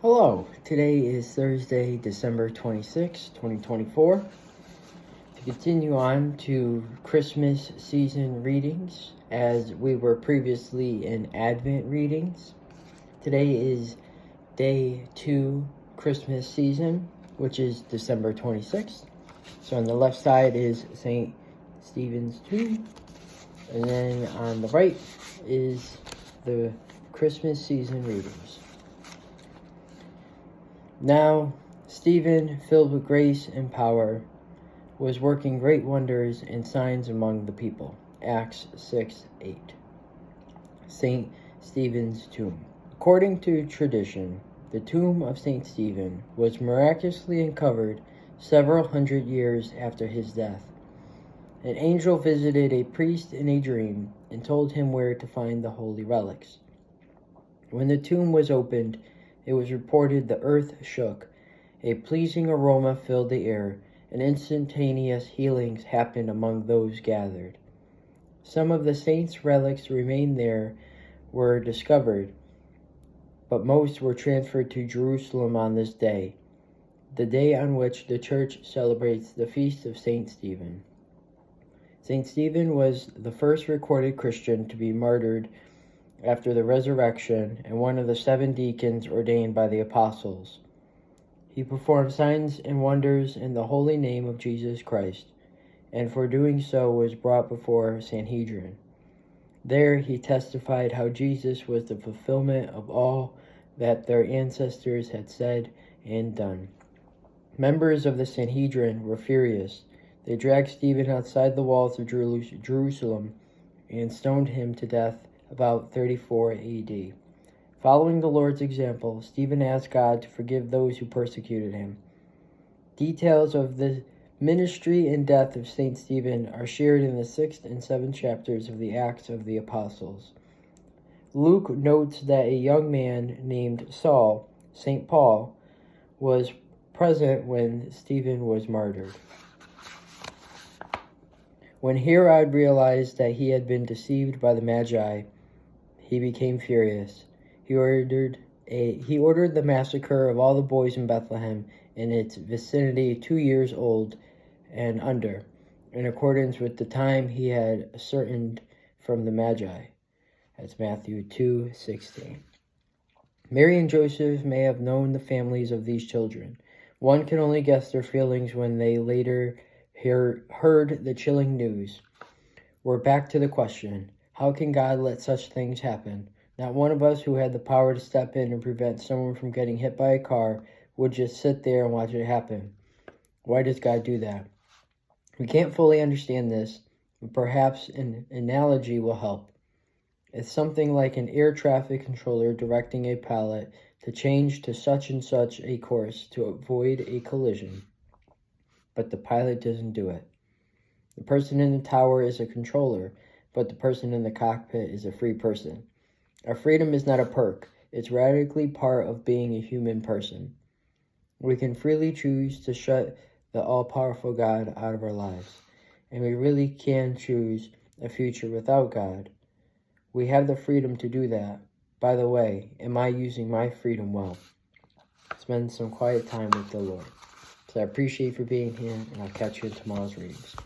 Hello, today is Thursday, December 26, 2024. To continue on to Christmas season readings, as we were previously in Advent readings, today is day 2 Christmas season, which is December 26th. So on the left side is St. Stephen's tomb, and then on the right is the Christmas season readings. Now, Stephen, filled with grace and power, was working great wonders and signs among the people. Acts 6:8. St. Stephen's tomb. According to tradition, the tomb of St. Stephen was miraculously uncovered several hundred years after his death. An angel visited a priest in a dream and told him where to find the holy relics. When the tomb was opened, it was reported the earth shook, a pleasing aroma filled the air, and instantaneous healings happened among those gathered. Some of the saints' relics remained there were discovered, but most were transferred to Jerusalem on this day, the day on which the Church celebrates the feast of St. Stephen. St. Stephen was the first recorded Christian to be martyred after the resurrection, and one of the 7 deacons ordained by the apostles. He performed signs and wonders in the holy name of Jesus Christ, and for doing so was brought before Sanhedrin. There he testified how Jesus was the fulfillment of all that their ancestors had said and done. Members of the Sanhedrin were furious. They dragged Stephen outside the walls of Jerusalem and stoned him to death about 34 AD. Following the Lord's example, Stephen asked God to forgive those who persecuted him. Details of the ministry and death of St. Stephen are shared in the 6th and 7th chapters of the Acts of the Apostles. Luke notes that a young man named Saul, St. Paul, was present when Stephen was martyred. When Herod realized that he had been deceived by the Magi, he became furious. He ordered the massacre of all the boys in Bethlehem and its vicinity 2 years old and under, in accordance with the time he had ascertained from the Magi. That's Matthew 2:16. Mary and Joseph may have known the families of these children. One can only guess their feelings when they later heard the chilling news. We're back to the question, how can God let such things happen? Not one of us who had the power to step in and prevent someone from getting hit by a car would just sit there and watch it happen. Why does God do that? We can't fully understand this, but perhaps an analogy will help. It's something like an air traffic controller directing a pilot to change to such and such a course to avoid a collision. But the pilot doesn't do it. The person in the tower is a controller, but the person in the cockpit is a free person. Our freedom is not a perk. It's radically part of being a human person. We can freely choose to shut the all-powerful God out of our lives, and we really can choose a future without God. We have the freedom to do that. By the way, am I using my freedom well? Spend some quiet time with the Lord. So I appreciate you for being here, and I'll catch you in tomorrow's readings.